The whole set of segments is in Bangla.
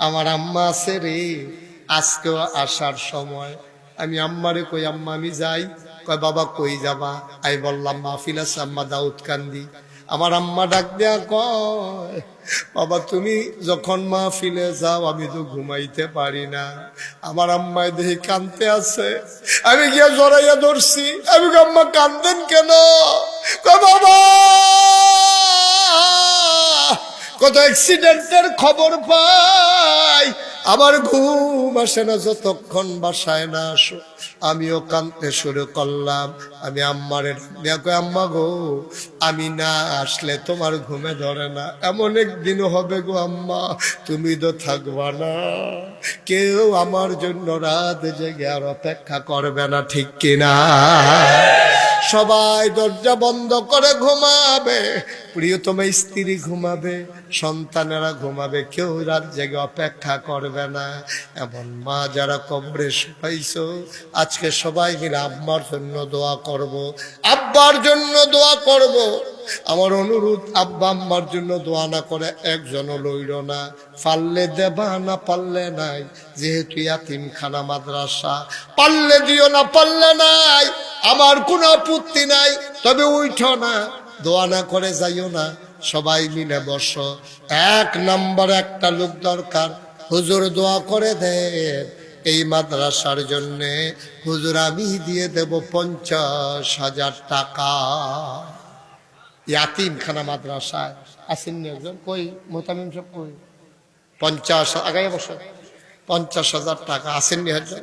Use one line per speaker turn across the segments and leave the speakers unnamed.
আমার আম্মা আছে রে, আজকেও আসার সময় আমি আম্মারে কই আম্মা আমি যাই, কয় বাবা কই যাবা? আমি বললাম মাহফিল আছে আম্মা দাউদ কান্দি। আমার আম্মা ডাক দেয়া কয় বাবা তুমি যখন মাহফিলে যাও আমি তো ঘুমাইতে পারি না। আমার আম্মায় দেখি কান্দতে আছে, আমি গিয়া জড়াইয়া ধরছি। আমি আম্মা কান্দেন কেন? কয় বাবা কত অ্যাক্সিডেন্টের খবর পাই, আমার ঘুম আসে না যতক্ষণ বাসায় না আসো। আমিও কাঁদতে শুরু করলাম। আমি আম্মারে দেখো আম্মা গো, আমি না আসলে তোমার ঘুমে ধরে না, এমন একদিনও হবে গো আম্মা তুমি তো থাকবা না, কেউ আমার জন্য রাত জেগে আর অপেক্ষা করবে না, ঠিক কিনা? সবাই দরজা বন্ধ করে ঘুমাবে, প্রিয়তম স্ত্রী ঘুমাবে, সন্তানেরা ঘুমাবে, কেউ রাত জেগে অপেক্ষা করবে না। এমন মা যারা কবরে শুকাইছো, আজকে সবাই মিলে আব্বার জন্য দোয়া করব, আব্বার জন্য দোয়া করব। আমার অনুরোধ, আব্বা আম্মার জন্য দোয়া না করে একজনও লইল না। পারলে দেবা, না পারলে নাই। যেহেতু ইয়াতিমখানা মাদ্রাসা, পারলে দিও, না পারলে নাই। আমার কোনো আপত্তি নাই, তবে উঠো না, দোয়া না করে যাইও না। সবাই মিলে বসো। এক নম্বর একটা লোক দরকার, হুজুর দোয়া করে দেন এই মাদ্রাসার জন্যে। হুজুর আমি দিয়ে দেব 50,000 টাকা। ইয়াতিমখানা মাদ্রাসায় আসেননি একজন? কই মোতামিম সব কই? 50 আগাই বসে 50,000 টাকা আসেননি একজন?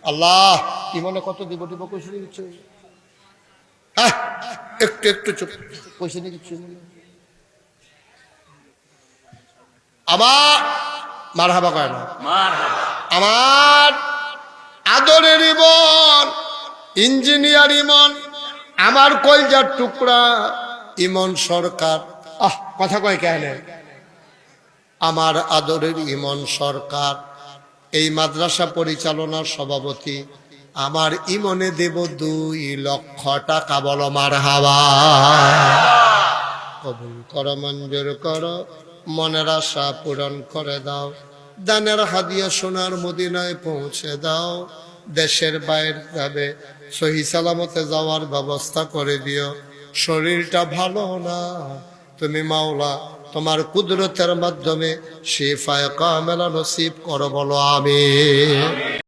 আল্লাহ ইমনে কত দিব দিব কইছে দিচ্ছে। একটু একটু চুপ কইছে নি কিছু। আবার মারহাবা কয় না? আমার আদরের ইমন, ইঞ্জিনিয়ার ইমন, আমার কলজার টুকরা ইমন সরকার। কথা কয় কেন? আমার আদরের ইমন সরকার এই মাদ্রাসা পরিচালনার সভাপতি। আমার ইমনে দেব 2 লক্ষ টাকা। বলো মারহাবা। কবুল করো, মঞ্জুর করো, মনের আশা পূরণ করে দাও। দানের হাদিয়া সোনার মদিনায় পৌঁছে দাও। দেশের বাইরে যাবে, সহি সালামতে যাওয়ার ব্যবস্থা করে দিও। শরীরটা ভালো না, তুমি মাওলা তোমার কুদরতের মাধ্যমে শিফায়ে কামেলা নসিব করো। বলো আমিন।